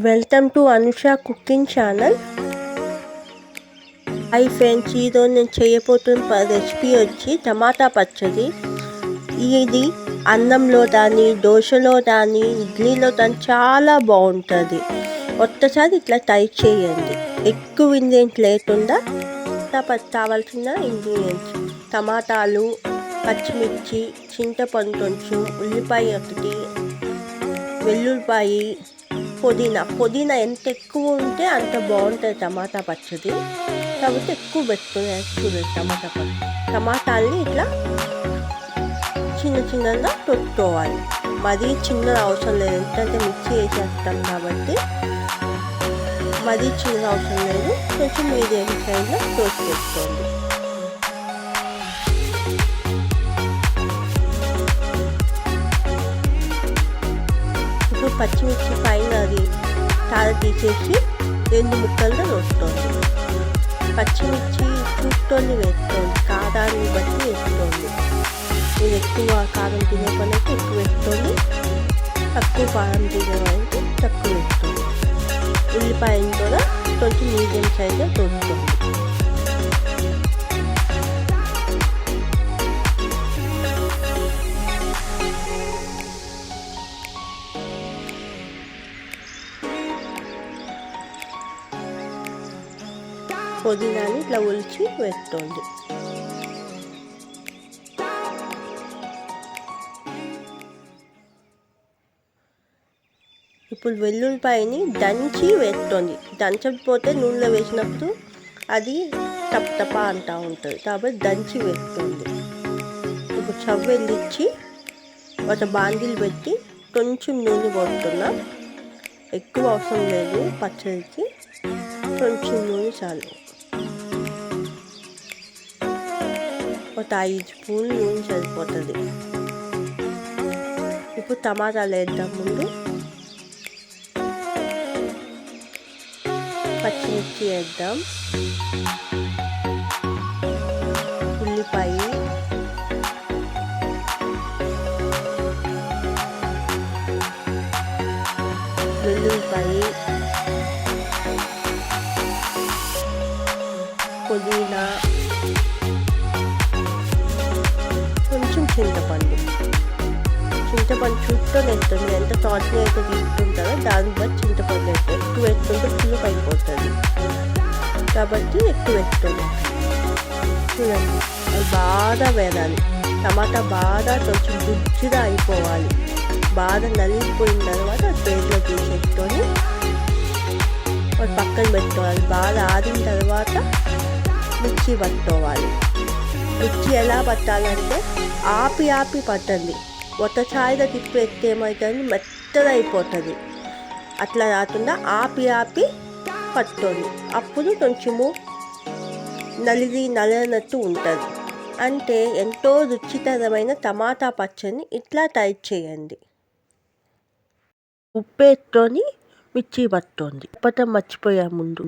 Welcome to Anusha cooking channel. Hi friends, ఈరోజు నేను చేయబోతున్న రెసిపీ వచ్చి టమాటా పచ్చడి. ఇది అన్నంలో కానీ, దోశలో కానీ, ఇడ్లీలో కానీ చాలా బాగుంటుంది. ఒక్కసారి ఇట్లా ట్రై చేయండి. ఎక్కువ ఇంగ్రీడియంట్స్ లేకుండా కావాల్సిన ఇంగ్రీడియంట్స్: టమాటాలు, పచ్చిమిర్చి, చింతపండు కొంచెం, ఉల్లిపాయ ఒకటి, వెల్లుల్లిపాయి, పుదీనా ఎంత ఎక్కువ ఉంటే అంత బాగుంటుంది టమాటా పచ్చడి. కాబట్టి ఎక్కువ పెట్టుకుని టమాటా పచ్చడి. టమాటాలని ఇట్లా చిన్నగా తొట్టుకోవాలి. మరీ చిన్నగా అవసరం లేదు, ఎందుకంటే మిక్సీ వేసేస్తాం కాబట్టి మరీ చిన్నగా అవసరం లేదు. కొంచెం మీడియం సైజ్లో తోసి పెట్టుకోండి. ఇప్పుడు పచ్చిమిర్చి పైన అది తార తీసేసి 2 ముక్కలుగా రోసుకోండి. పచ్చిమిర్చి చూస్తోని వేసుకోండి, కారాన్ని బట్టి వేసుకోండి. మీరు ఎక్కువ కారం తినే పనికి ఎక్కువ వేసుకోండి, తక్కువ కారం తినే వాళ్ళకి తక్కువ వేసుకోండి. ఉల్లిపాయను కూడా కొంచెం మీడియం సైజ్లో తోసుకోండి. పుదీనాని ఇట్లా ఒలిచి వేసుకోండి. ఇప్పుడు వెల్లుల్లిపాయని దంచి వేసుకోండి. దంచకపోతే నూనెలో వేసినప్పుడు అది టప్ అంటూ ఉంటుంది, కాబట్టి దంచి వేసుకోండి. ఇప్పుడు స్టవ్ వెలిగించి ఒక బాండిల్ పెట్టి కొంచెం నూనె పోస్తున్నా. ఎక్కువ అవసరం లేదు పచ్చడికి, కొంచెం నూనె చాలు. ఒక 5 స్పూన్లు నూనె సరిపోతుంది. ఇప్పుడు టమాటాలు వేద్దాం. ముందు పచ్చిమిర్చి వేద్దాం, ఉల్లిపాయ, వెల్లుల్లిపాయ, పుదీనా, కొంచెం చింతపండు చుట్టూ వేస్తుంది. ఎంత తాట్ని అయితే తీసుకుంటారో దాన్ని బట్టి చింతపండు వేస్తే ఎక్కువ వేసుకుంటే పులుపు అయిపోతుంది, కాబట్టి ఎక్కువ వేస్తుంది. చూడండి, అది బాగా వేయాలి. టమాటా బాగా కొంచెం గుజ్జుగా అయిపోవాలి. బాగా నలిగిపోయిన తర్వాత ప్లేట్లో తీసేసుకొని పక్కన పెట్టుకోవాలి. బాగా ఆరిన తర్వాత మిక్సీ పట్టుకోవాలి. మిక్సీ ఎలా పట్టాలంటే ఆపి పట్టండి. ఒకసారిగా తిప్పి ఎత్తే ఏమవుతుంది, మెత్తగా అయిపోతుంది. అట్లా కాకుండా ఆపి పట్టుకోండి. అప్పుడు కొంచెము నలిగినట్టు ఉంటుంది. అంటే ఎంతో రుచికరమైన టమాటా పచ్చడిని ఇట్లా ట్రై చేయండి. ఉప్పు వేసుకొని మిర్చి పట్టుకోండి. పట్టం మర్చిపోయా ముందు.